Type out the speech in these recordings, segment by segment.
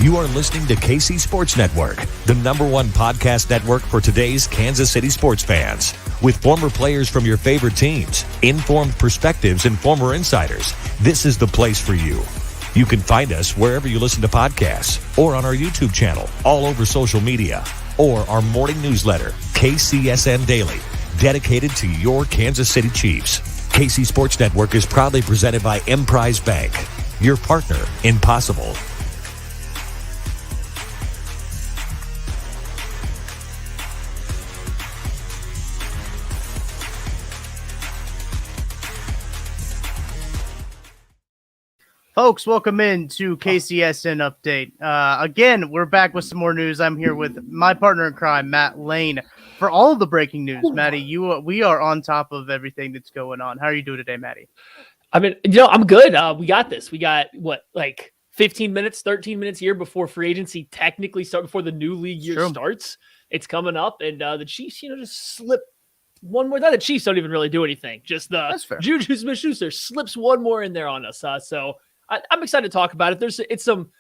You are listening to KC Sports Network, the #1 podcast network for today's Kansas City sports fans. With former players from your favorite teams, informed perspectives, and former insiders, this is the place for you. You can find us wherever you listen to podcasts or on our YouTube channel, all over social media, or our morning newsletter, KCSN Daily, dedicated to your Kansas City Chiefs. KC Sports Network is proudly presented by Emprise Bank, your partner in possible. Folks, welcome in to KCSN Update. Again, we're back with some more news. I'm here with my partner in crime, Matt Lane, for all of the breaking news. Matty, we are on top of everything that's going on. How are you doing today, Matty? I mean, I'm good. We got this. We got, 15 minutes, 13 minutes here before free agency technically starts, before the new league year starts. It's coming up, and the Chiefs, just slip one more. The Chiefs don't even really do anything. Just the JuJu Smith-Schuster slips one more in there on us. So I'm excited to talk about it. It's some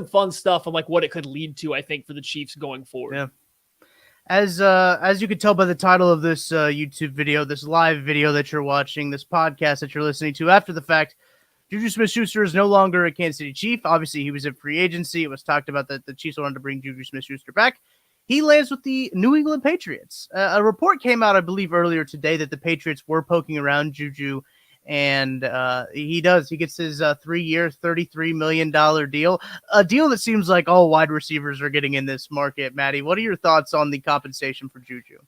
fun stuff on what it could lead to, I think, for the Chiefs going forward. Yeah. As you can tell by the title of this YouTube video, this live video that you're watching, this podcast that you're listening to after the fact, JuJu Smith-Schuster is no longer a Kansas City Chief. Obviously, he was in free agency. It was talked about that the Chiefs wanted to bring JuJu Smith-Schuster back. He lands with the New England Patriots. A report came out, I believe, earlier today that the Patriots were poking around JuJu. And he does. He gets his 3-year, $33 million deal, a deal that seems like all wide receivers are getting in this market. Matty, what are your thoughts on the compensation for JuJu?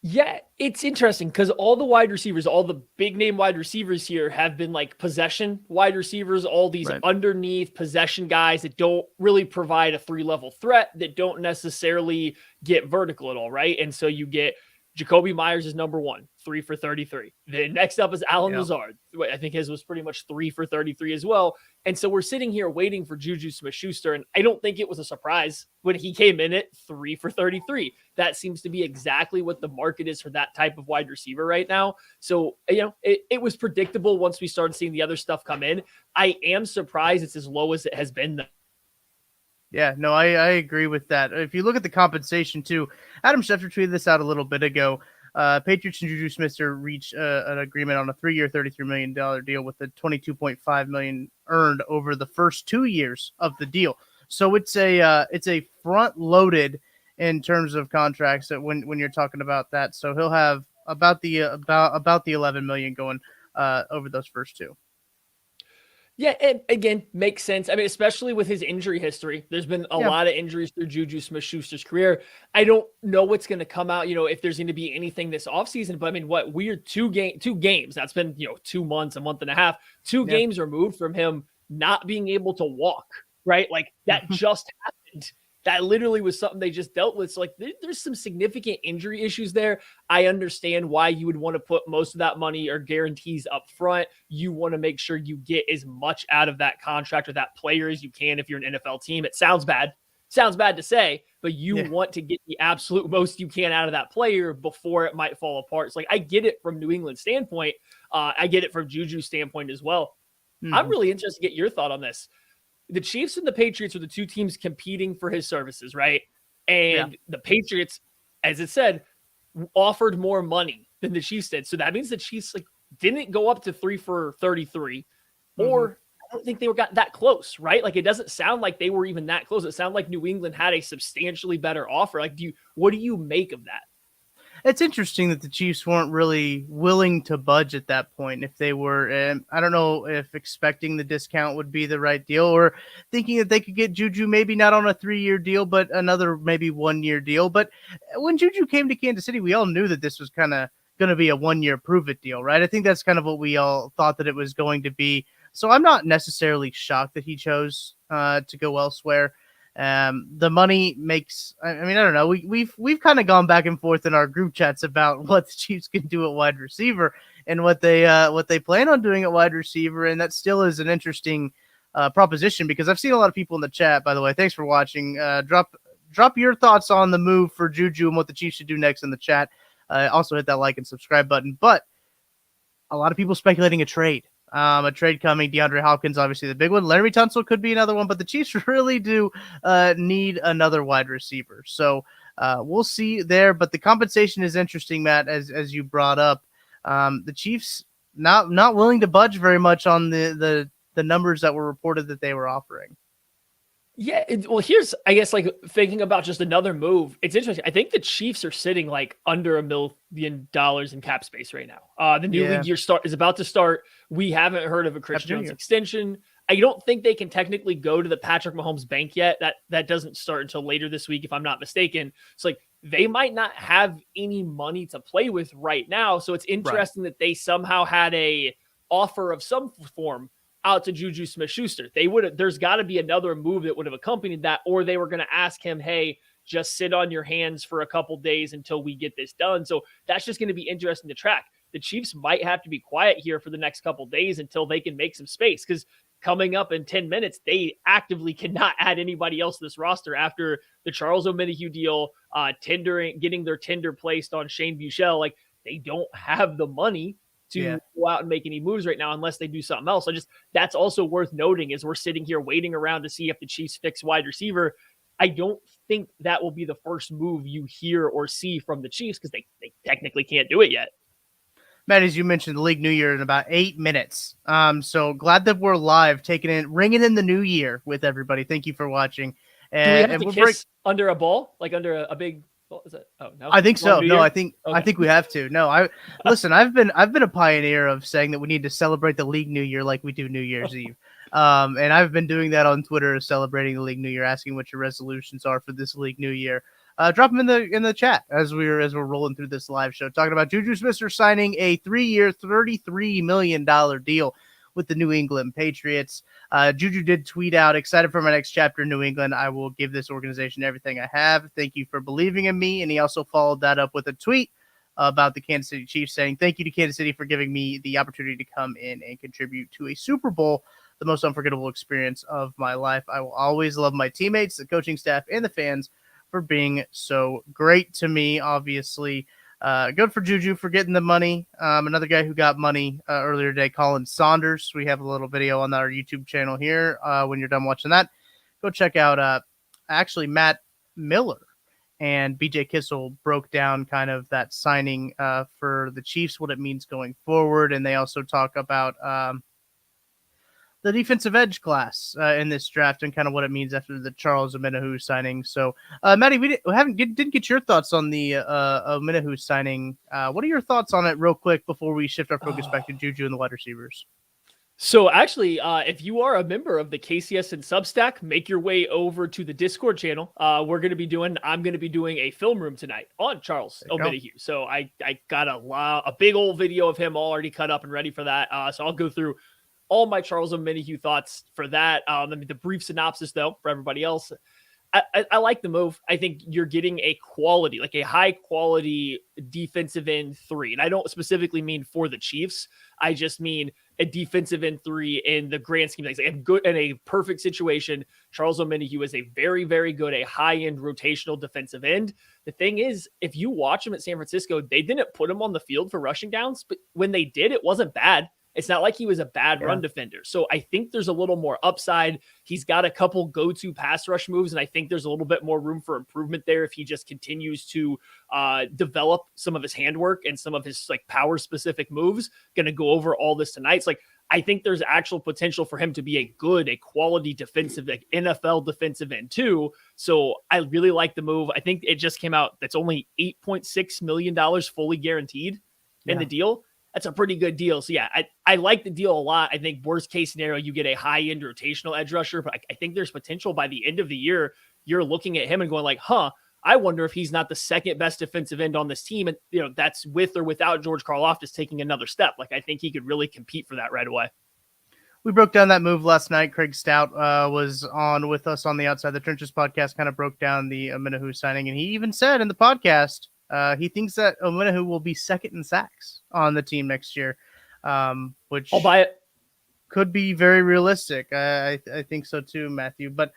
Yeah, it's interesting because all the wide receivers, all the big name wide receivers here have been possession wide receivers, all these underneath possession guys that don't really provide a 3-level threat, that don't necessarily get vertical at all, right? And so you get Jacoby Myers is number 1, 3 for 33. The next up is Alan Lazard. I think his was pretty much 3 for 33 as well. And so we're sitting here waiting for JuJu Smith-Schuster, and I don't think it was a surprise when he came in at 3 for 33. That seems to be exactly what the market is for that type of wide receiver right now. So, it was predictable once we started seeing the other stuff come in. I am surprised it's as low as it has been, though. Yeah, no, I agree with that. If you look at the compensation too, Adam Schefter tweeted this out a little bit ago. Patriots and JuJu Smith-Schuster reached an agreement on a 3-year, $33 million deal with the $22.5 million earned over the first 2 years of the deal. So it's a front loaded in terms of contracts that when you're talking about that. So he'll have about the $11 million going over those first 2. Yeah, and again, makes sense. I mean, especially with his injury history, there's been a lot of injuries through JuJu Smith-Schuster's career. I don't know what's going to come out, if there's going to be anything this offseason, but I mean, we're two games. That's been, 2 months, a month and a half, 2 games removed from him not being able to walk, right? That just happened. That literally was something they just dealt with. So there's some significant injury issues there. I understand why you would want to put most of that money or guarantees up front. You want to make sure you get as much out of that contract or that player as you can if you're an NFL team. It sounds bad. Sounds bad to say, but you want to get the absolute most you can out of that player before it might fall apart. It's I get it from New England's standpoint. I get it from JuJu's standpoint as well. I'm really interested to get your thought on this. The Chiefs and the Patriots are the 2 teams competing for his services, right? And the Patriots, as it said, offered more money than the Chiefs did. So that means the Chiefs didn't go up to 3 for 33, or I don't think they got that close, right? It doesn't sound like they were even that close. It sounded like New England had a substantially better offer. What do you make of that? It's interesting that the Chiefs weren't really willing to budge at that point. If they were, I don't know if expecting the discount would be the right deal, or thinking that they could get JuJu maybe not on a 3-year deal, but another maybe 1-year deal. But when JuJu came to Kansas City, we all knew that this was kind of going to be a 1-year prove-it deal, right? I think that's kind of what we all thought that it was going to be. So I'm not necessarily shocked that he chose to go elsewhere. The money makes, I mean, I don't know. We've kind of gone back and forth in our group chats about what the Chiefs can do at wide receiver and what they plan on doing at wide receiver. And that still is an interesting proposition, because I've seen a lot of people in the chat, by the way. Thanks for watching. Drop your thoughts on the move for JuJu and what the Chiefs should do next in the chat. Also hit that like and subscribe button. But a lot of people speculating a trade. A trade coming. DeAndre Hopkins, obviously the big one. Larry Tunsil could be another one, but the Chiefs really do need another wide receiver. So we'll see there. But the compensation is interesting, Matt, as you brought up. The Chiefs not willing to budge very much on the numbers that were reported that they were offering. Yeah, well, here's, I guess, like thinking about just another move. It's interesting. I think the Chiefs are sitting like under $1 million in cap space right now. The new league year is about to start. We haven't heard of a Chris Jones extension. I don't think they can technically go to the Patrick Mahomes bank yet. That doesn't start until later this week, if I'm not mistaken. So like they might not have any money to play with right now. So it's interesting that they somehow had a offer of some form out to JuJu Smith-Schuster. There's got to be another move that would have accompanied that, or they were going to ask him, hey, just sit on your hands for a couple days until we get this done. So that's just going to be interesting to track. The Chiefs might have to be quiet here for the next couple days until they can make some space, because coming up in 10 minutes, they actively cannot add anybody else to this roster after the Charles Omenihu deal, getting their tender placed on Shane Buechele. Like, they don't have the money to go out and make any moves right now unless they do something else. That's also worth noting as we're sitting here waiting around to see if the Chiefs fix wide receiver. I don't think that will be the first move you hear or see from the Chiefs, because they technically can't do it yet. Matt, as you mentioned, the league new year in about 8 minutes. So glad that we're live, ringing in the new year with everybody. Thank you for watching. Do we have to kiss under a ball, like under a big? Is that? Oh no, I think so. No, I think we have to. No, I've been a pioneer of saying that we need to celebrate the league new year like we do New Year's Eve. And I've been doing that on Twitter, celebrating the league new year, asking what your resolutions are for this league new year. Drop them in the chat as we're rolling through this live show, talking about JuJu Smith-Schuster signing a 3-year, $33 million deal with the New England Patriots. JuJu did tweet out, excited for my next chapter in New England. I will give this organization everything I have. Thank you for believing in me. And he also followed that up with a tweet about the Kansas City Chiefs, saying, thank you to Kansas City for giving me the opportunity to come in and contribute to a Super Bowl, the most unforgettable experience of my life. I will always love my teammates, the coaching staff, and the fans for being so great to me. Obviously, good for JuJu for getting the money. Another guy who got money earlier today, Colin Saunders. We have a little video on our YouTube channel here. When you're done watching that, go check out actually Matt Miller and BJ Kissel broke down kind of that signing for the Chiefs, what it means going forward. And they also talk about the defensive edge class in this draft and kind of what it means after the Charles Omenihu signing. So, Matty, we didn't get your thoughts on the Omenihu signing. What are your thoughts on it real quick before we shift our focus back to JuJu and the wide receivers? So actually, if you are a member of the KCS and Substack, make your way over to the Discord channel. I'm going to be doing a film room tonight on Charles Omenihu. So I got a big old video of him already cut up and ready for that. So I'll go through all my Charles Omenihu thoughts for that. The brief synopsis, though, for everybody else. I like the move. I think you're getting a high quality defensive end 3. And I don't specifically mean for the Chiefs. I just mean a defensive end 3 in the grand scheme of things. Like good in a perfect situation. Charles Omenihu is a very, very good, a high end rotational defensive end. The thing is, if you watch him at San Francisco, they didn't put him on the field for rushing downs, but when they did, it wasn't bad. It's not like he was a bad run defender. So I think there's a little more upside. He's got a couple go-to pass rush moves, and I think there's a little bit more room for improvement there if he just continues to develop some of his handwork and some of his like power-specific moves. Going to go over all this tonight. It's like I think there's actual potential for him to be a quality defensive, like NFL defensive end too. So I really like the move. I think it just came out. That's only $8.6 million fully guaranteed in the deal. That's a pretty good deal. So yeah, I like the deal a lot. I think worst case scenario, you get a high end rotational edge rusher, but I think there's potential by the end of the year. You're looking at him and going like, I wonder if he's not the second best defensive end on this team. And that's with or without George Karlaftis taking another step. Like I think he could really compete for that right away. We broke down that move last night. Craig Stout was on with us on the Outside the Trenches podcast, kind of broke down the Omenihu signing. And he even said in the podcast, he thinks that Omenihu will be second in sacks on the team next year, which I'll buy it. Could be very realistic. I think so too, Matthew. But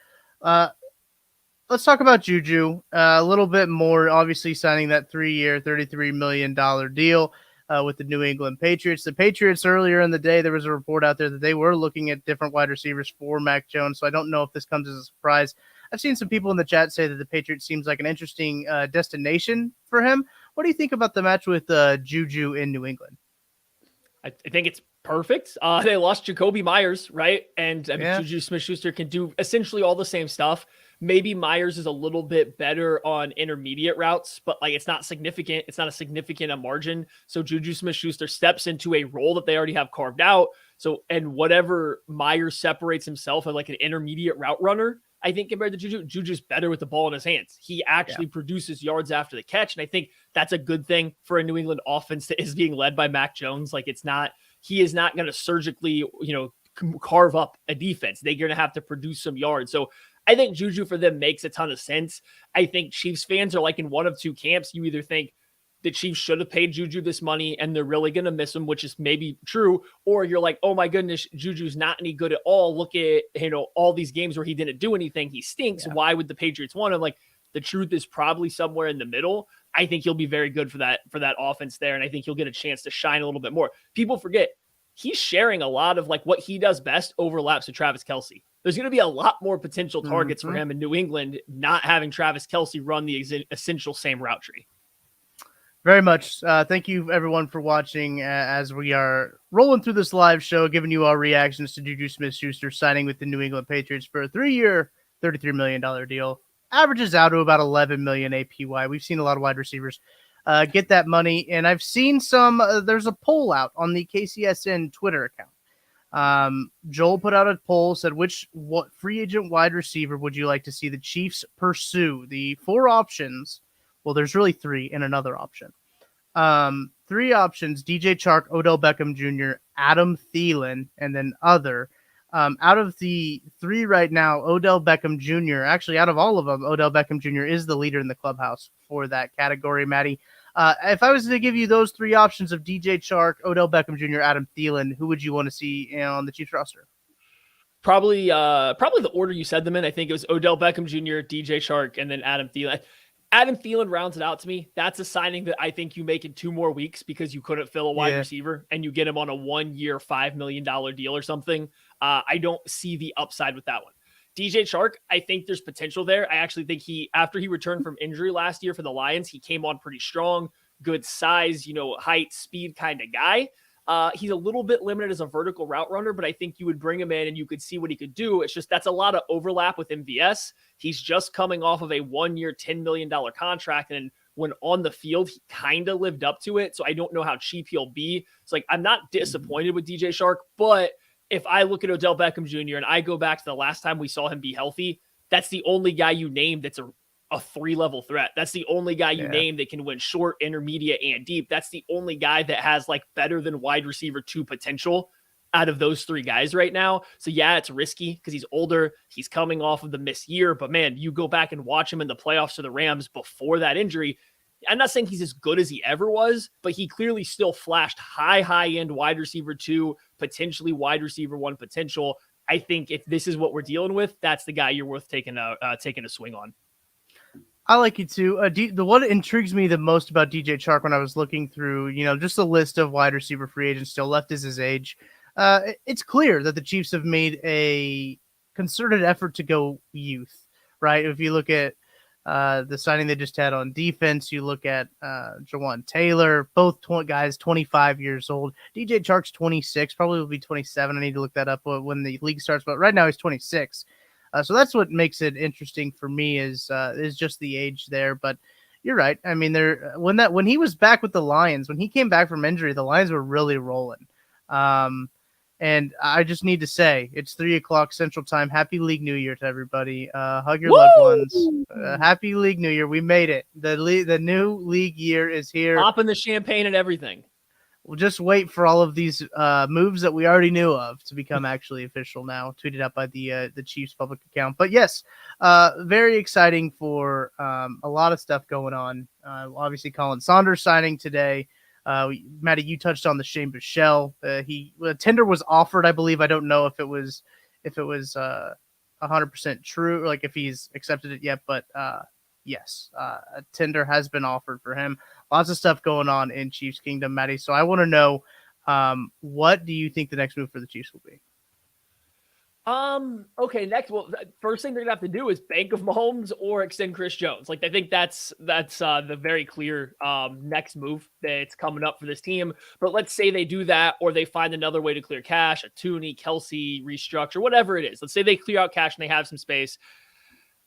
let's talk about JuJu a little bit more. Obviously, signing that 3-year, $33 million deal. with the New England Patriots. The Patriots, earlier in the day, there was a report out there that they were looking at different wide receivers for Mac Jones. So I don't know if this comes as a surprise. I've seen some people in the chat say that the Patriots seems like an interesting destination for him. What do you think about the match with JuJu in New England? I think it's perfect. They lost Jacoby Myers, right? And I mean, JuJu Smith-Schuster can do essentially all the same stuff. Maybe Myers is a little bit better on intermediate routes, but like it's not significant. It's not a significant margin. So JuJu Smith-Schuster steps into a role that they already have carved out. So, and whatever Myers separates himself as like an intermediate route runner, I think compared to JuJu's better with the ball in his hands. He actually produces yards after the catch. And I think that's a good thing for a New England offense that is being led by Mac Jones. Like he is not going to surgically, carve up a defense. They're going to have to produce some yards. So I think JuJu for them makes a ton of sense. I think Chiefs fans are like in one of two camps. You either think the Chiefs should have paid JuJu this money and they're really going to miss him, which is maybe true. Or you're like, oh my goodness, JuJu's not any good at all. Look at, all these games where he didn't do anything. He stinks. Yeah. Why would the Patriots want him? Like the truth is probably somewhere in the middle. I think he'll be very good for that offense there. And I think he'll get a chance to shine a little bit more. People forget he's sharing a lot of like what he does best overlaps with Travis Kelce. There's going to be a lot more potential targets for him in New England, not having Travis Kelce run the essential same route tree. Very much. Thank you, everyone, for watching as we are rolling through this live show, giving you our reactions to JuJu Smith-Schuster signing with the New England Patriots for a 3-year, $33 million deal. Averages out to about $11 million APY. We've seen a lot of wide receivers get that money, and I've seen some. There's a poll out on the KCSN Twitter account. Joel put out a poll, said what free agent wide receiver would you like to see the Chiefs pursue? The 4 options. Well, there's really 3 and another option. 3 options: DJ Chark, Odell Beckham Jr., Adam Thielen, and then other. Out of the 3 right now, Odell Beckham Jr., actually out of all of them, Odell Beckham Jr. is the leader in the clubhouse for that category, Maddie. If I was to give you those 3 options of DJ Chark, Odell Beckham Jr., Adam Thielen, who would you want to see on the Chiefs roster? Probably the order you said them in. I think it was Odell Beckham Jr., DJ Chark, and then Adam Thielen. Adam Thielen rounds it out to me. That's a signing that I think you make in 2 more weeks because you couldn't fill a wide receiver and you get him on a 1-year, $5 million deal or something. I don't see the upside with that one. DJ Chark, I think there's potential there. I actually think after he returned from injury last year for the Lions, he came on pretty strong, good size, height, speed kind of guy. He's a little bit limited as a vertical route runner, but I think you would bring him in and you could see what he could do. It's just that's a lot of overlap with MVS. He's just coming off of a 1-year, $10 million contract. And when on the field, he kind of lived up to it. So I don't know how cheap he'll be. It's like, I'm not disappointed with DJ Chark, but if I look at Odell Beckham Jr. and I go back to the last time we saw him be healthy, that's the only guy you named that's a 3-level threat. That's the only guy you name that can win short, intermediate, and deep. That's the only guy that has like better than wide receiver 2 potential out of those 3 guys right now. So yeah, it's risky because he's older. He's coming off of the missed year, but man, you go back and watch him in the playoffs for the Rams before that injury. I'm not saying he's as good as he ever was, but he clearly still flashed high-end wide receiver 2, potentially wide receiver 1 potential. I think if this is what we're dealing with, that's the guy you're worth taking a swing on. I like it too. What intrigues me the most about DJ Chark when I was looking through, just a list of wide receiver free agents still left is his age. It's clear that the Chiefs have made a concerted effort to go youth, right? If you look at the signing they just had on defense, you look at Jawan Taylor, both guys 25 years old. DJ Chark's 26, probably will be 27. I need to look that up when the league starts, but right now he's 26. So that's what makes it interesting for me is just the age there. But you're right. I mean, when he was back with the Lions, when he came back from injury, the Lions were really rolling. And I just need to say, it's 3:00 Central Time. Happy League New Year to everybody. Hug your loved ones. Happy League New Year. We made it. The new league year is here. Popping the champagne and everything. We'll just wait for all of these moves that we already knew of to become actually official now, tweeted out by the Chiefs public account. But yes, very exciting for a lot of stuff going on. Obviously, Colin Saunders signing today. Maddie, you touched on the Shane Buechele. A tender was offered, I believe. I don't know if it was 100% true, like if he's accepted it yet, but yes, a tender has been offered for him. Lots of stuff going on in Chiefs Kingdom, Maddie. So I want to know, what do you think the next move for the Chiefs will be? Okay, next, well, first thing they're gonna have to do is bank of Mahomes or extend Chris Jones. Like, I think that's the very clear next move that's coming up for this team. But let's say they do that, or they find another way to clear cash, a Tooney, Kelsey restructure, whatever it is. Let's say they clear out cash and they have some space.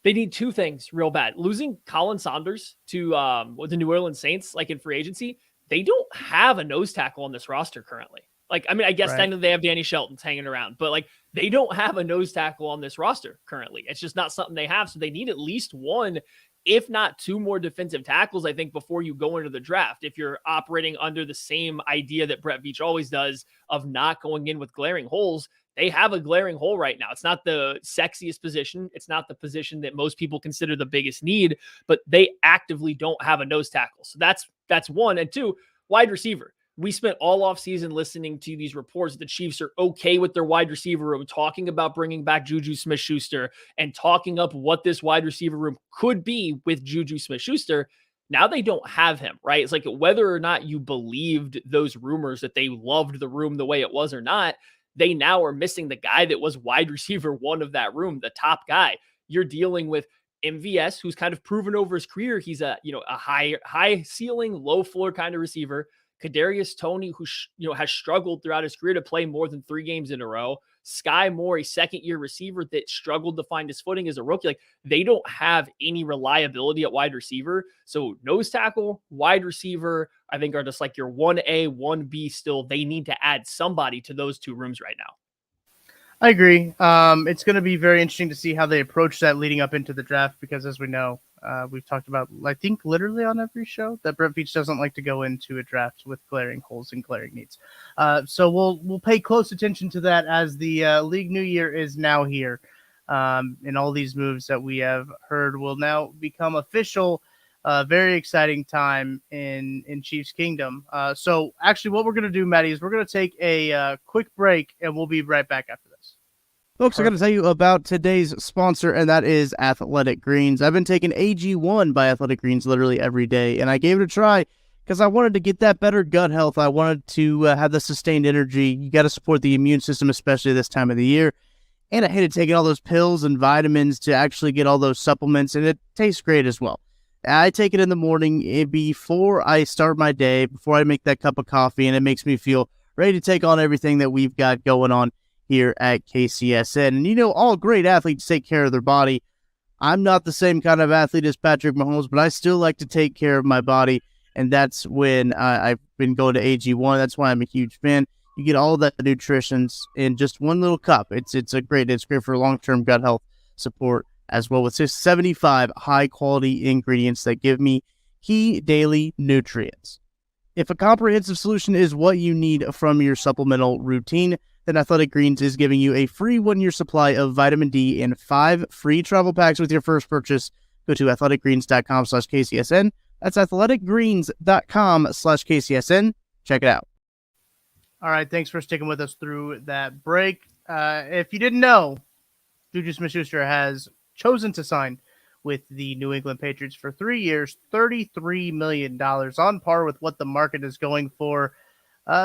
They need two things real bad. Losing Colin Saunders to the New Orleans Saints, like in free agency, they don't have a nose tackle on this roster currently. Like, I mean, I guess Right. technically they have Danny Shelton's hanging around, but like they don't have a nose tackle on this roster currently. It's just not something they have. So they need at least one, if not two more defensive tackles, I think, before you go into the draft. If you're operating under the same idea that Brett Veach always does of not going in with glaring holes, they have a glaring hole right now. It's not the sexiest position. It's not the position that most people consider the biggest need, but they actively don't have a nose tackle. So that's one. And two, wide receiver. We spent all offseason listening to these reports that the Chiefs are okay with their wide receiver room, talking about bringing back JuJu Smith-Schuster and talking up what this wide receiver room could be with JuJu Smith-Schuster. Now they don't have him, right? It's like whether or not you believed those rumors that they loved the room the way it was or not, they now are missing the guy that was wide receiver one of that room, the top guy. You're dealing with MVS, who's kind of proven over his career. He's a high ceiling, low floor kind of receiver. Kadarius Toney, who has struggled throughout his career to play more than 3 games in a row. Sky Moore, a second-year receiver that struggled to find his footing as a rookie. Like, they don't have any reliability at wide receiver. So nose tackle, wide receiver, I think are just like your 1A, 1B still. They need to add somebody to those two rooms right now. I agree. It's going to be very interesting to see how they approach that leading up into the draft, because as we know, we've talked about, I think, literally on every show that Brett Veach doesn't like to go into a draft with glaring holes and glaring needs. So we'll pay close attention to that as the league new year is now here. And all these moves that we have heard will now become official. Very exciting time in Chiefs Kingdom. So actually what we're going to do, Maddie, is we're going to take a quick break and we'll be right back after this. Folks, I got to tell you about today's sponsor, and that is Athletic Greens. I've been taking AG1 by Athletic Greens literally every day, and I gave it a try because I wanted to get that better gut health. I wanted to have the sustained energy. You got to support the immune system, especially this time of the year. And I hated taking all those pills and vitamins to actually get all those supplements, and it tastes great as well. I take it in the morning before I start my day, before I make that cup of coffee, and it makes me feel ready to take on everything that we've got going on here at KCSN. And you know, all great athletes take care of their body. I'm not the same kind of athlete as Patrick Mahomes, but I still like to take care of my body, and that's when I've been going to AG1. That's why I'm a huge fan. You get all that nutrition in just one little cup. It's great for long-term gut health support as well, with just 75 high-quality ingredients that give me key daily nutrients. If a comprehensive solution is what you need from your supplemental routine, then Athletic Greens is giving you a free 1-year supply of vitamin D and 5 free travel packs with your first purchase. Go to athleticgreens.com/KCSN. That's athleticgreens.com/KCSN. Check it out. All right. Thanks for sticking with us through that break. If you didn't know, JuJu Smith-Schuster has chosen to sign with the New England Patriots for 3 years, $33 million, on par with what the market is going for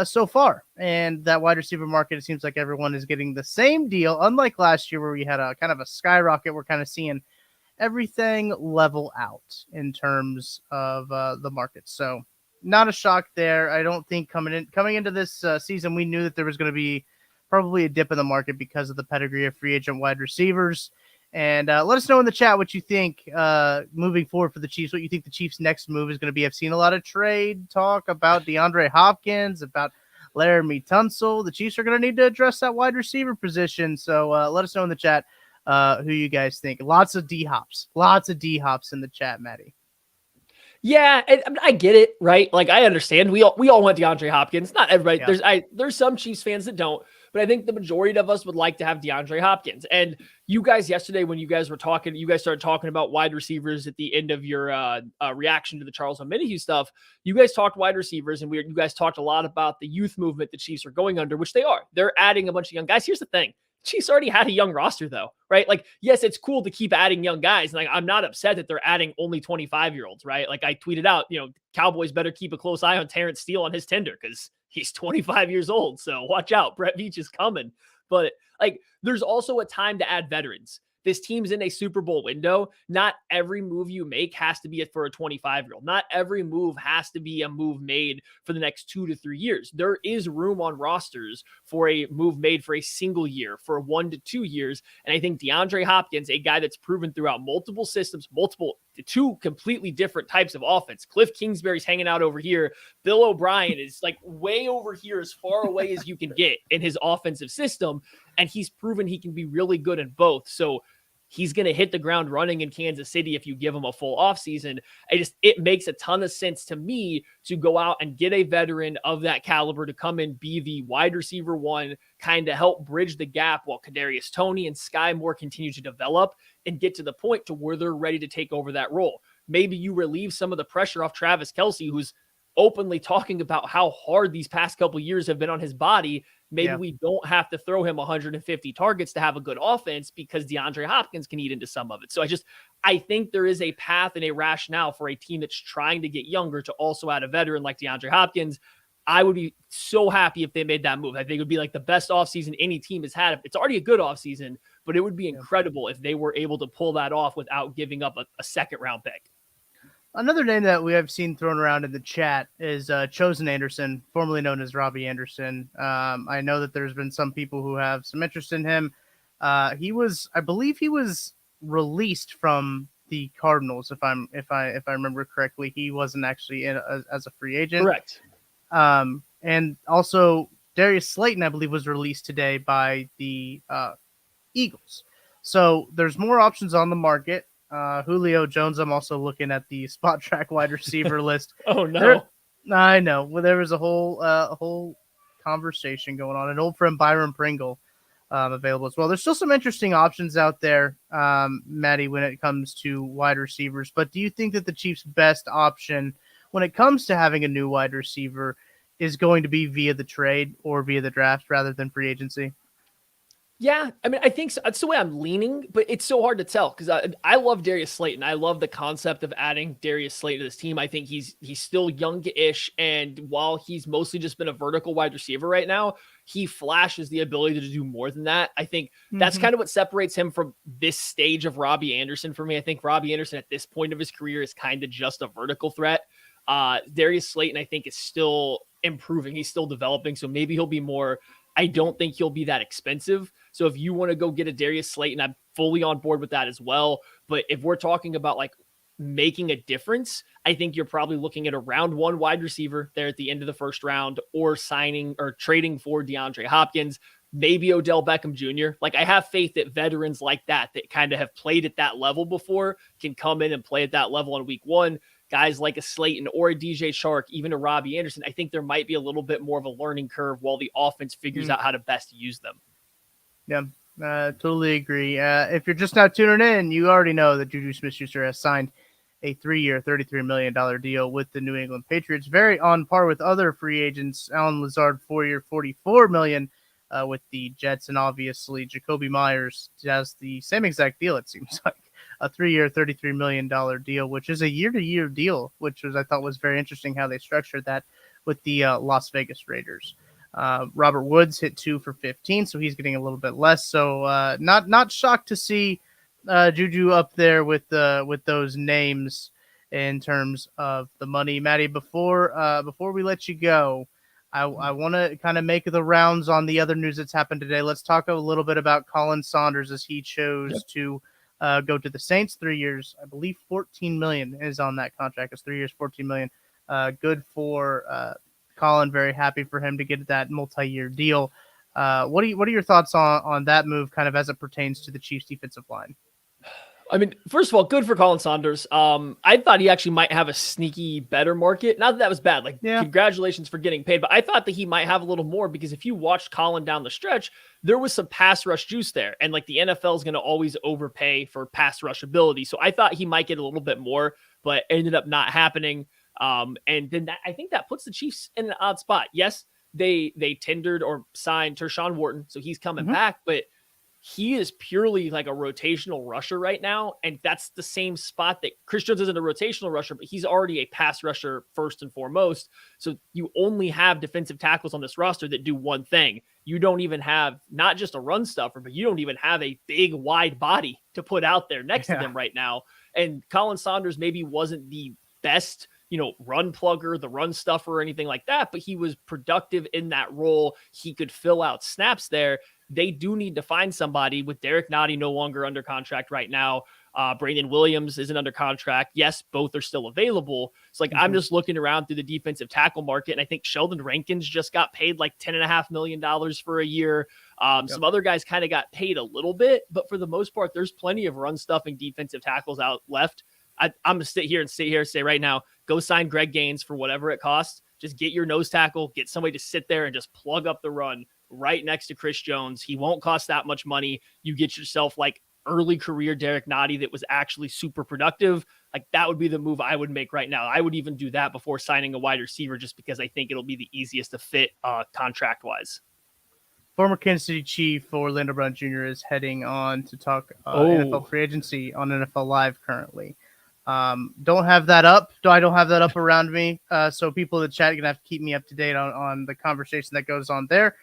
so far. And that wide receiver market, it seems like everyone is getting the same deal. Unlike last year where we had a kind of a skyrocket, we're kind of seeing everything level out in terms of the market. So not a shock there. I don't think coming into this season, we knew that there was going to be probably a dip in the market because of the pedigree of free agent wide receivers. And let us know in the chat what you think moving forward for the Chiefs, what you think the Chiefs' next move is going to be. I've seen a lot of trade talk about DeAndre Hopkins, about Laramie Tunsil. The Chiefs are going to need to address that wide receiver position. So let us know in the chat who you guys think. Lots of D-hops in the chat, Maddie. Yeah, I get it, right? Like, I understand. We all want DeAndre Hopkins. Not everybody. Yeah. There's some Chiefs fans that don't, but I think the majority of us would like to have DeAndre Hopkins. And you guys yesterday, when you guys were talking, you guys started talking about wide receivers at the end of your reaction to the Charles Omenihu stuff. You guys talked wide receivers, and you guys talked a lot about the youth movement the Chiefs are going under, which they are. They're adding a bunch of young guys. Here's the thing. Chiefs already had a young roster though, right? Like, yes, it's cool to keep adding young guys. And like, I'm not upset that they're adding only 25-year-olds, right? Like I tweeted out, Cowboys better keep a close eye on Terrence Steele on his Tinder because he's 25 years old. So watch out. Brett Veach is coming. But like, there's also a time to add veterans. This team's in a Super Bowl window. Not every move you make has to be for a 25-year-old. Not every move has to be a move made for the next 2 to 3 years. There is room on rosters for a move made for a single year, for 1 to 2 years. And I think DeAndre Hopkins, a guy that's proven throughout multiple systems, two completely different types of offense. Cliff Kingsbury's hanging out over here. Bill O'Brien is like way over here, as far away as you can get in his offensive system. And he's proven he can be really good in both. So he's going to hit the ground running in Kansas City if you give him a full offseason. It makes a ton of sense to me to go out and get a veteran of that caliber to come in, be the wide receiver one, kind of help bridge the gap while Kadarius Toney and Sky Moore continue to develop and get to the point to where they're ready to take over that role. Maybe you relieve some of the pressure off Travis Kelce, who's openly talking about how hard these past couple years have been on his body. Maybe we don't have to throw him 150 targets to have a good offense because DeAndre Hopkins can eat into some of it. So I think there is a path and a rationale for a team that's trying to get younger to also add a veteran like DeAndre Hopkins. I would be so happy if they made that move. I think it would be like the best offseason any team has had. It's already a good offseason, but it would be incredible if they were able to pull that off without giving up a second round pick. Another name that we have seen thrown around in the chat is Chosen Anderson, formerly known as Robbie Anderson. I know that there's been some people who have some interest in him. I believe he was released from the Cardinals, if I remember correctly. He wasn't actually in as a free agent. Correct. And also Darius Slayton, I believe, was released today by the Eagles. So there's more options on the market. Julio Jones, I'm also looking at the Spot Track wide receiver list. Oh no. I know. Well, there was a whole conversation going on. An old friend, Byron Pringle, available as well. There's still some interesting options out there, Maddie, when it comes to wide receivers. But do you think that the Chiefs' best option when it comes to having a new wide receiver is going to be via the trade or via the draft rather than free agency? Yeah, I mean, I think so. That's the way I'm leaning, but it's so hard to tell because I love Darius Slayton. I love the concept of adding Darius Slayton to this team. I think he's still young-ish, and while he's mostly just been a vertical wide receiver right now, he flashes the ability to do more than that. I think that's kind of what separates him from this stage of Robbie Anderson for me. I think Robbie Anderson at this point of his career is kind of just a vertical threat. Darius Slayton, I think, is still improving. He's still developing, so maybe he'll be more. I don't think he'll be that expensive. So if you want to go get a Darius Slayton, I'm fully on board with that as well. But if we're talking about like making a difference, I think you're probably looking at a round one wide receiver there at the end of the first round, or signing or trading for DeAndre Hopkins, maybe Odell Beckham Jr. Like, I have faith that veterans like that kind of have played at that level before can come in and play at that level in week one. Guys like a Slayton or a DJ Chark, even a Robbie Anderson, I think there might be a little bit more of a learning curve while the offense figures out how to best use them. Yeah, totally agree. If you're just now tuning in, you already know that JuJu Smith-Schuster has signed a 3-year, $33 million deal with the New England Patriots. Very on par with other free agents. Allen Lazard, 4-year, $44 million with the Jets. And obviously, Jacoby Myers has the same exact deal, it seems like. A 3-year, $33 million deal, which is a year-to-year deal, which I thought was very interesting how they structured that with the Las Vegas Raiders. Robert Woods hit 2 for 15, so he's getting a little bit less. So not shocked to see JuJu up there with those names in terms of the money. Maddie, before we let you go, I want to kind of make the rounds on the other news that's happened today. Let's talk a little bit about Colin Saunders as he chose to go to the Saints. 3 years, I believe $14 million is on that contract. It's 3 years, $14 million. Good for Colin. Very happy for him to get that multi-year deal. What are your thoughts on that move, kind of as it pertains to the Chiefs defensive line? I mean, first of all, good for Colin Saunders. I thought he actually might have a sneaky better market. Not that was bad. Congratulations for getting paid. But I thought that he might have a little more because if you watched Colin down the stretch, there was some pass rush juice there. And like the NFL is going to always overpay for pass rush ability. So I thought he might get a little bit more, but ended up not happening. And then I think that puts the Chiefs in an odd spot. Yes, they tendered or signed Tershawn Wharton, so he's coming back, but he is purely like a rotational rusher right now. And that's the same spot that Chris Jones isn't a rotational rusher, but he's already a pass rusher first and foremost. So you only have defensive tackles on this roster that do one thing. You don't even have not just a run stuffer, but you don't even have a big wide body to put out there next to them right now. And Colin Saunders maybe wasn't the best, run plugger, the run stuffer or anything like that, but he was productive in that role. He could fill out snaps there. They do need to find somebody with Derek Nottie no longer under contract right now. Brandon Williams isn't under contract. Yes, both are still available. It's like, I'm just looking around through the defensive tackle market, and I think Sheldon Rankins just got paid like $10.5 million for a year. Some other guys kind of got paid a little bit, but for the most part, there's plenty of run stuffing defensive tackles out left. I'm going to sit here and say right now, go sign Greg Gaines for whatever it costs. Just get your nose tackle, get somebody to sit there and just plug up the run right next to Chris Jones. He won't cost that much money. You get yourself like early career Derek Nottie that was actually super productive. Like that would be the move I would make right now. I would even do that before signing a wide receiver, just because I think it'll be the easiest to fit contract wise. Former Kansas City Chief Orlando Brown Jr. is heading on to talk NFL free agency on NFL Live currently. Don't have that up. I don't have that up around me. So people in the chat are going to have to keep me up to date on the conversation that goes on there.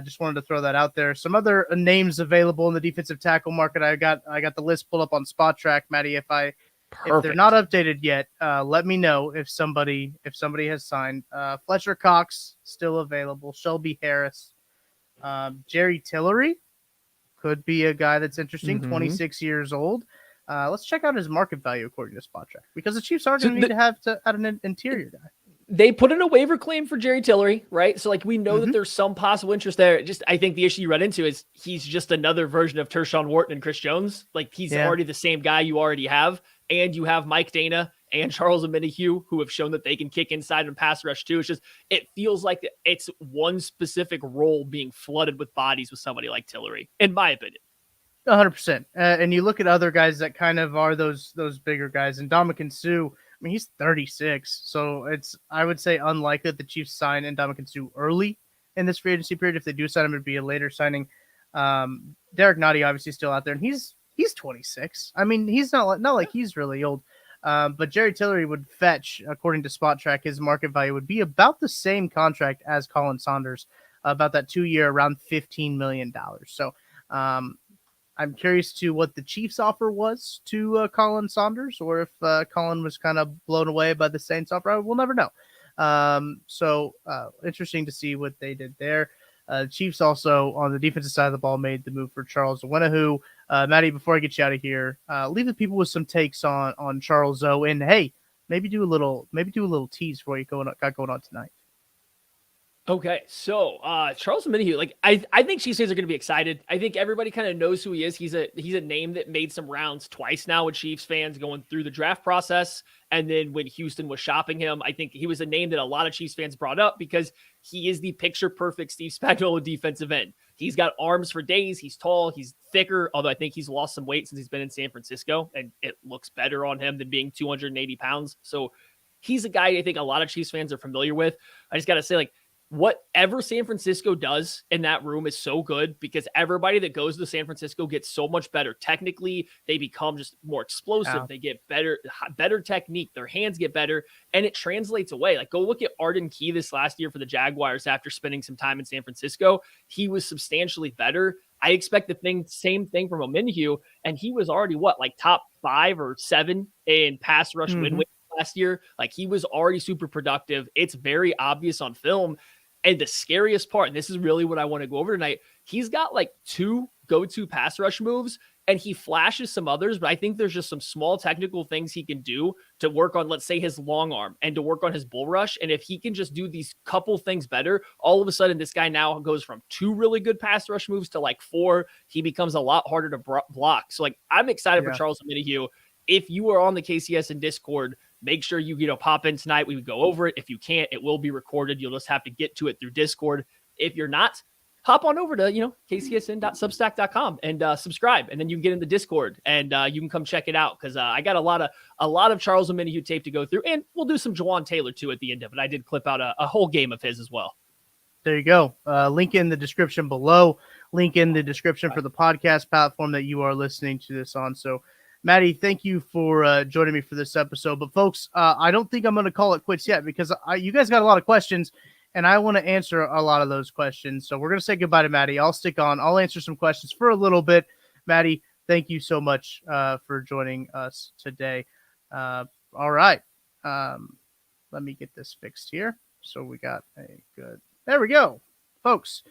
Just wanted to throw that out there. Some other names available in the defensive tackle market. I got the list pulled up on Spot Track, Maddie. If they're not updated yet, let me know if somebody has signed. Fletcher Cox still available. Shelby Harris, Jerry Tillery could be a guy that's interesting. 26 years old. Let's check out his market value according to Spot Track, because the Chiefs are going to need to have an interior guy. They put in a waiver claim for Jerry Tillery, right? So like we know that there's some possible interest there. Just I think the issue you run into is he's just another version of Tershawn Wharton and Chris Jones. Like he's already the same guy you already have, and you have Mike Dana and Charles Omenihu who have shown that they can kick inside and pass rush too. It's just it feels like it's one specific role being flooded with bodies with somebody like Tillery, in my opinion. 100%. And you look at other guys that kind of are those bigger guys, and Ndamukong Suh. I mean, he's 36, so I would say unlikely that the Chiefs sign Ndamukong Suh early in this free agency period. If they do sign him, it'd be a later signing. Derek Nottie obviously still out there, and he's 26. I mean, he's not like he's really old. But Jerry Tillery would fetch, according to Spot Track, his market value would be about the same contract as Colin Saunders, about that 2-year, around $15 million. So I'm curious to what the Chiefs' offer was to Colin Saunders, or if Colin was kind of blown away by the Saints' offer. We'll never know. So interesting to see what they did there. Chiefs also, on the defensive side of the ball, made the move for Charles Omenihu. Maddie, before I get you out of here, leave the people with some takes on Charles O. And hey, maybe do a little tease for what you got going on tonight. Okay, so Charles Omenihu, like I think Chiefs fans are going to be excited. I think everybody kind of knows who he is. He's a name that made some rounds twice now with Chiefs fans going through the draft process, and then when Houston was shopping him, I think he was a name that a lot of Chiefs fans brought up because he is the picture perfect Steve Spagnuolo defensive end. He's got arms for days. He's tall. He's thicker. Although I think he's lost some weight since he's been in San Francisco, and it looks better on him than being 280 pounds. So he's a guy I think a lot of Chiefs fans are familiar with. I just got to say, like, whatever San Francisco does in that room is so good because everybody that goes to San Francisco gets so much better. Technically, they become just more explosive. Yeah. They get better technique. Their hands get better, and it translates away. Like, go look at Arden Key this last year for the Jaguars after spending some time in San Francisco. He was substantially better. I expect the same thing from Omenihu, and he was already like top 5 or 7 in pass rush win rate last year. Like, he was already super productive. It's very obvious on film. And the scariest part, and this is really what I want to go over tonight, he's got like 2 go-to pass rush moves, and he flashes some others, but I think there's just some small technical things he can do to work on, let's say, his long arm and to work on his bull rush. And if he can just do these couple things better, all of a sudden this guy now goes from 2 really good pass rush moves to like 4. He becomes a lot harder to block. So like, I'm excited for Charles Omenihu. If you are on the KCS and Discord, make sure you pop in tonight. We would go over it. If you can't, it will be recorded. You'll just have to get to it through Discord. If you're not, hop on over to, kcsn.substack.com and subscribe. And then you can get in the Discord and you can come check it out. Cause I got a lot of Charles Omenihu tape to go through, and we'll do some Jawan Taylor too at the end of it. I did clip out a whole game of his as well. There you go. Link in the description below. link in the description for the podcast platform that you are listening to this on. So, Maddie, thank you for joining me for this episode. But folks, I don't think I'm going to call it quits yet because you guys got a lot of questions and I want to answer a lot of those questions. So we're going to say goodbye to Maddie. I'll stick on. I'll answer some questions for a little bit. Maddie, thank you so much for joining us today. All right. Let me get this fixed here. So we got a good, there we go. Folks,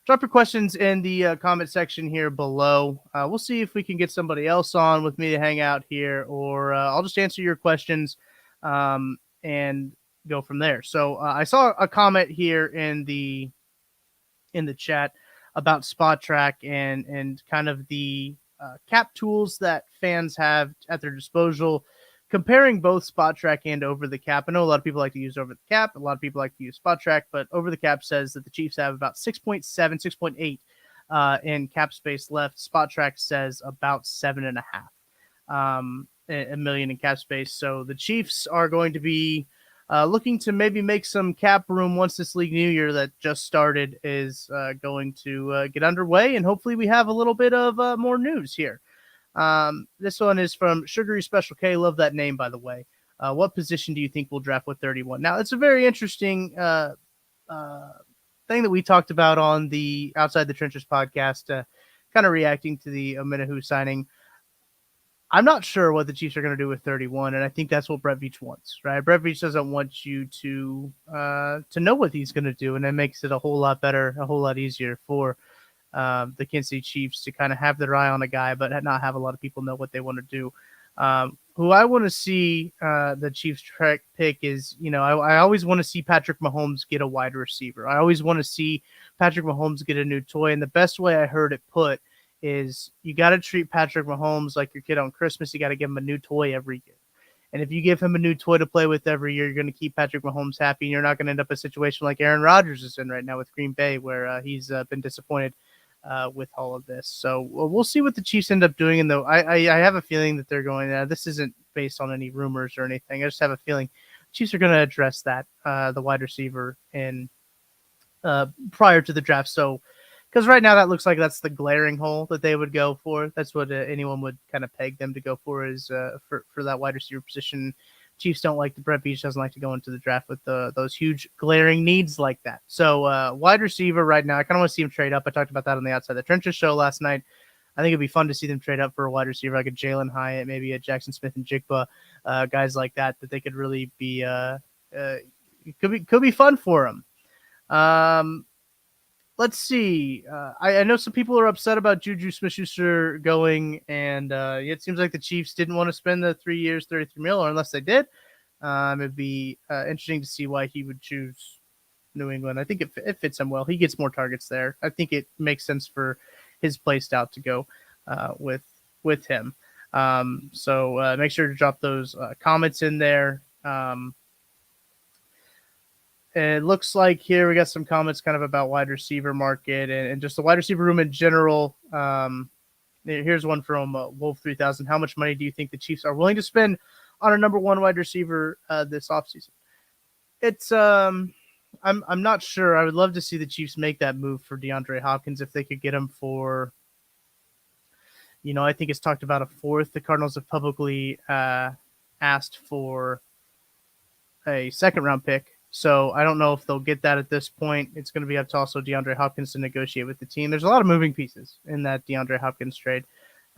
drop your questions in the comment section here below. We'll see if we can get somebody else on with me to hang out here, or I'll just answer your questions and go from there. So I saw a comment here in the chat about Spot Track and kind of the cap tools that fans have at their disposal, comparing both Spot Track and Over the Cap. I know a lot of people like to use Over the Cap. A lot of people like to use Spot Track, but Over the Cap says that the Chiefs have about 6.7, 6.8 in cap space left. Spot Track says about 7.5 a million in cap space. So the Chiefs are going to be looking to maybe make some cap room once this league new year that just started is going to get underway, and hopefully we have a little bit of more news here. This one is from Sugary Special K. Love that name, by the way. What position do you think will draft with 31? Now, it's a very interesting thing that we talked about on the Outside the Trenches podcast, kind of reacting to the Omenihu signing. I'm not sure what the Chiefs are going to do with 31, and I think that's what Brett Veach wants, right? Brett Veach doesn't want you to know what he's going to do, and that makes it a whole lot better, a whole lot easier for the Kansas City Chiefs to kind of have their eye on a guy, but not have a lot of people know what they want to do. Who I want to see the Chiefs pick is, I always want to see Patrick Mahomes get a wide receiver. I always want to see Patrick Mahomes get a new toy, and the best way I heard it put is you got to treat Patrick Mahomes like your kid on Christmas. You got to give him a new toy every year. And if you give him a new toy to play with every year, you're going to keep Patrick Mahomes happy, and you're not going to end up in a situation like Aaron Rodgers is in right now with Green Bay, where he's been disappointed with all of this. So we'll see what the Chiefs end up doing. And though I have a feeling that they're going, this isn't based on any rumors or anything. I just have a feeling Chiefs are going to address that, the wide receiver in prior to the draft. So, because right now that looks like that's the glaring hole that they would go for. That's what anyone would kind of peg them to go for, is for that wide receiver position. Chiefs don't like Brett Veach doesn't like to go into the draft with those huge glaring needs like that. So wide receiver right now, I kind of want to see him trade up. I talked about that on the Outside the Trenches show last night. I think it'd be fun to see them trade up for a wide receiver like a Jalen Hyatt, maybe a Jackson Smith and Jigba, guys like that they could really be could be fun for them. Let's see. I know some people are upset about JuJu Smith-Schuster going, and it seems like the Chiefs didn't want to spend the 3 years, $33 million, or unless they did. It'd be interesting to see why he would choose New England. I think it fits him well. He gets more targets there. I think it makes sense for his play style to go with him. So make sure to drop those comments in there. It looks like here we got some comments kind of about wide receiver market and just the wide receiver room in general. Here's one from Wolf 3000. How much money do you think the Chiefs are willing to spend on a number one wide receiver this offseason? It's I'm not sure. I would love to see the Chiefs make that move for DeAndre Hopkins if they could get him for, I think it's talked about a fourth. The Cardinals have publicly asked for a second round pick. So I don't know if they'll get that at this point. It's going to be up to also DeAndre Hopkins to negotiate with the team. There's a lot of moving pieces in that DeAndre Hopkins trade.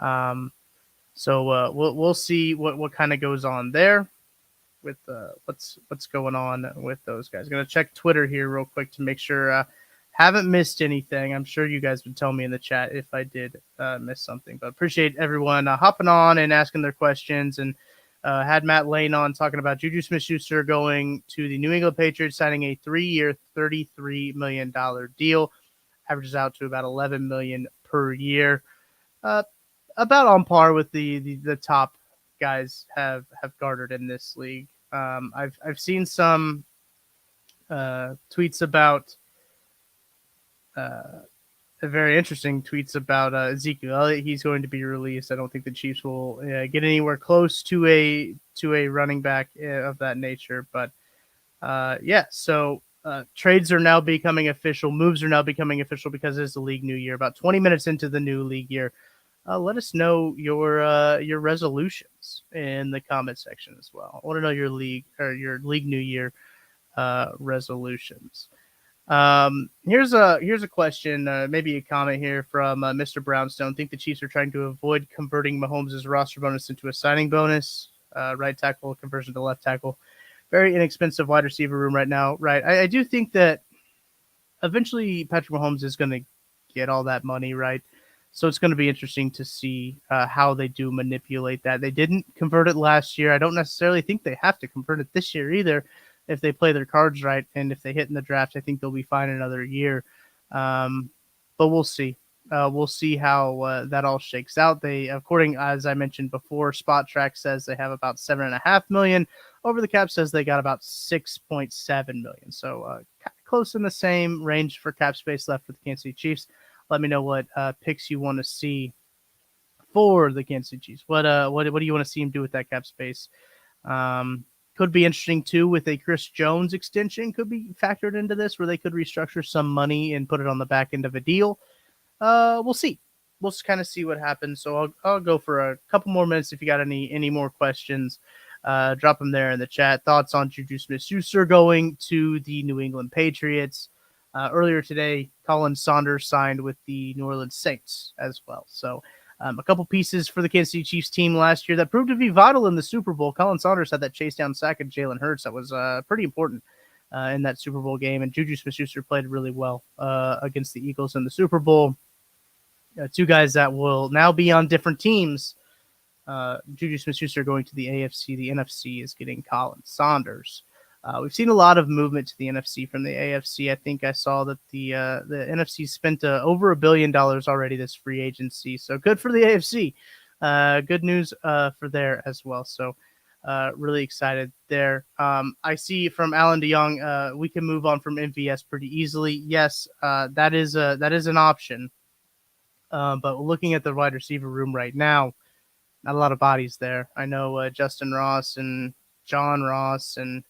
So we'll see what kind of goes on there with what's going on with those guys. I'm going to check Twitter here real quick to make sure haven't missed anything. I'm sure you guys would tell me in the chat if I did miss something. But appreciate everyone hopping on and asking their questions, and had Matt Lane on talking about JuJu Smith-Schuster going to the New England Patriots, signing a 3-year, $33 million deal. Averages out to about $11 million per year. About on par with the top guys have garnered in this league. I've seen some tweets about very interesting tweets about Ezekiel Elliott. He's going to be released. I don't think the Chiefs will get anywhere close to a running back of that nature. But so trades are now becoming official. Moves are now becoming official because it's the league new year. About 20 minutes into the new league year, let us know your resolutions in the comment section as well. I want to know your league new year resolutions. Here's a question, maybe a comment here from Mr. Brownstone. Think the Chiefs are trying to avoid converting Mahomes' roster bonus into a signing bonus. Right tackle conversion to left tackle. Very inexpensive wide receiver room right now. Right. I do think that eventually Patrick Mahomes is going to get all that money, right? So it's going to be interesting to see how they do manipulate that. They didn't convert it last year. I don't necessarily think they have to convert it this year either if they play their cards right. And if they hit in the draft, I think they'll be fine another year. But we'll see. We'll see how that all shakes out. They, according, as I mentioned before, Spot Track says they have about $7.5 million. Over the cap says they got about $6.7 million. So close in the same range for cap space left for the Kansas City Chiefs. Let me know what picks you want to see for the Kansas City Chiefs. What do you want to see him do with that cap space? Could be interesting too with a Chris Jones extension. Could be factored into this where they could restructure some money and put it on the back end of a deal. We'll see. We'll kind of see what happens. So I'll go for a couple more minutes. If you got any more questions, drop them there in the chat. Thoughts on JuJu Smith-Schuster going to the New England Patriots. Earlier today, Colin Saunders signed with the New Orleans Saints as well. So a couple pieces for the Kansas City Chiefs team last year that proved to be vital in the Super Bowl. Colin Saunders had that chase down sack of Jalen Hurts that was pretty important in that Super Bowl game. And JuJu Smith-Schuster played really well against the Eagles in the Super Bowl. Two guys that will now be on different teams. JuJu Smith-Schuster going to the AFC. The NFC is getting Colin Saunders. We've seen a lot of movement to the NFC from the AFC. I think I saw that the NFC spent over $1 billion already this free agency. So good for the AFC. Good news for there as well. So really excited there. I see from Alan DeYoung, we can move on from MVS pretty easily. Yes, that is an option. But looking at the wide receiver room right now, not a lot of bodies there. I know Justin Ross and John Ross and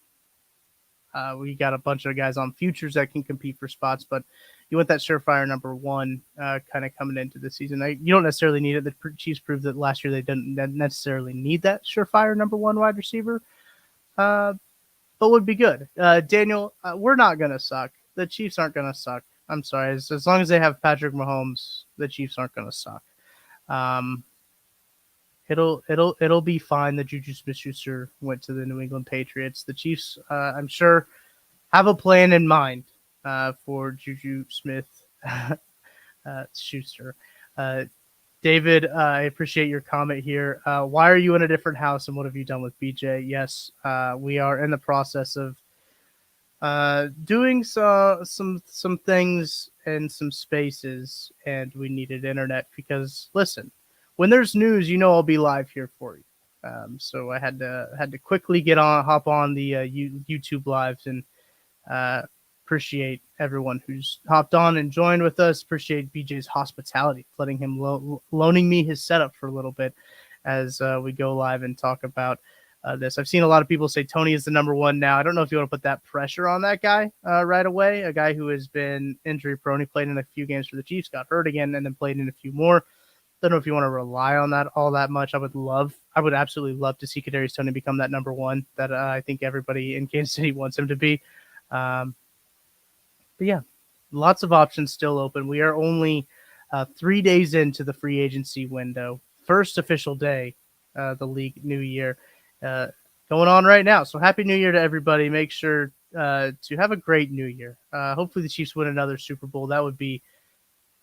we got a bunch of guys on futures that can compete for spots, but you want that surefire number one kind of coming into the season. You don't necessarily need it. The Chiefs proved that last year they didn't necessarily need that surefire number one wide receiver, but would be good. Daniel, we're not going to suck. The Chiefs aren't going to suck. I'm sorry. As long as they have Patrick Mahomes, the Chiefs aren't going to suck. It'll be fine that JuJu Smith-Schuster went to the New England Patriots. The Chiefs, I'm sure, have a plan in mind for JuJu Smith-Schuster. David, I appreciate your comment here. Why are you in a different house and what have you done with BJ? Yes, we are in the process of doing some things in some spaces, and we needed internet because, listen, when there's news, I'll be live here for you. So I had to quickly hop on the YouTube lives, and appreciate everyone who's hopped on and joined with us. Appreciate BJ's hospitality, letting him loaning me his setup for a little bit as we go live and talk about this. I've seen a lot of people say Tony is the number one now. I don't know if you want to put that pressure on that guy right away. A guy who has been injury prone. He played in a few games for the Chiefs, got hurt again, and then played in a few more. Don't know if you want to rely on that all that much. I would absolutely love to see Kadarius Toney become that number one that I think everybody in Kansas City wants him to be. But yeah, lots of options still open. We are only 3 days into the free agency window. First official day, the league new year going on right now. So happy New Year to everybody. Make sure to have a great New Year. Hopefully the Chiefs win another Super Bowl. That would be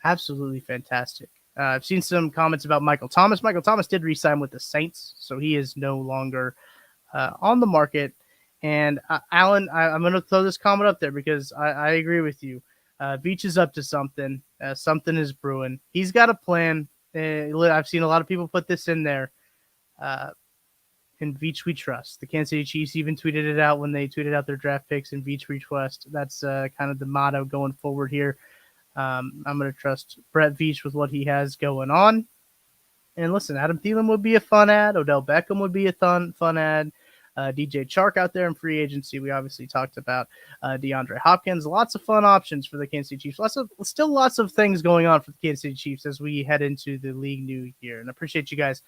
absolutely fantastic. I've seen some comments about Michael Thomas. Michael Thomas did re-sign with the Saints, so he is no longer on the market. And Alan, I'm going to throw this comment up there because I agree with you. Veach is up to something. Something is brewing. He's got a plan. I've seen a lot of people put this in there. In Veach we trust. The Kansas City Chiefs even tweeted it out when they tweeted out their draft picks in Veach we trust. That's kind of the motto going forward here. I'm going to trust Brett Veach with what he has going on. And listen, Adam Thielen would be a fun ad. Odell Beckham would be a fun ad. DJ Chark out there in free agency. We obviously talked about DeAndre Hopkins. Lots of fun options for the Kansas City Chiefs. Still lots of things going on for the Kansas City Chiefs as we head into the league new year. And I appreciate you guys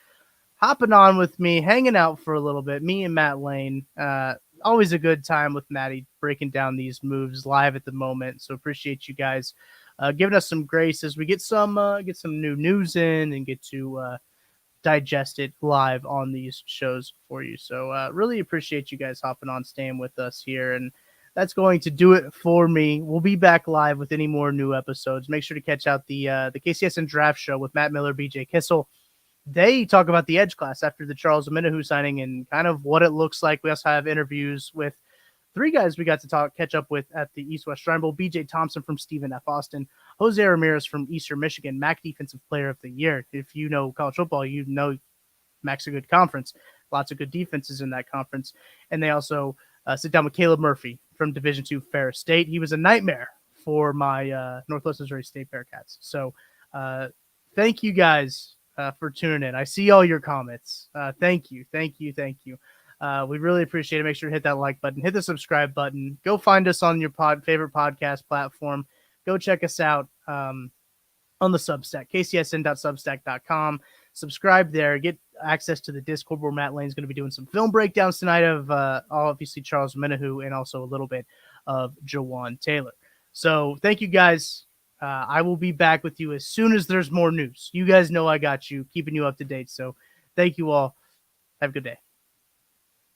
hopping on with me, hanging out for a little bit. Me and Matt Lane. Always a good time with Matty breaking down these moves live at the moment. So appreciate you guys giving us some grace as we get some new news in and get to digest it live on these shows for you. So really appreciate you guys hopping on, staying with us here. And that's going to do it for me. We'll be back live with any more new episodes. Make sure to catch out the KCSN Draft Show with Matt Miller, BJ Kissel. They talk about the edge class after the Charles Omenihu signing and kind of what it looks like. We also have interviews with 3 guys we got to catch up with at the East-West Shrine Bowl. BJ Thompson from Stephen F. Austin, Jose Ramirez from Eastern Michigan, MAC Defensive Player of the Year. If you know college football, you know MAC's a good conference. Lots of good defenses in that conference. And they also sit down with Caleb Murphy from Division II Ferris State. He was a nightmare for my Northwest Missouri State Bearcats. So thank you guys for tuning in. I see all your comments. Thank you. We really appreciate it. Make sure to hit that like button, hit the subscribe button. Go find us on your favorite podcast platform. Go check us out on the Substack, kcsn.substack.com. Subscribe there. Get access to the Discord where Matt Lane's going to be doing some film breakdowns tonight of obviously Charles Omenihu and also a little bit of Jawan Taylor. So thank you guys. I will be back with you as soon as there's more news. You guys know I got you, keeping you up to date. So thank you all. Have a good day.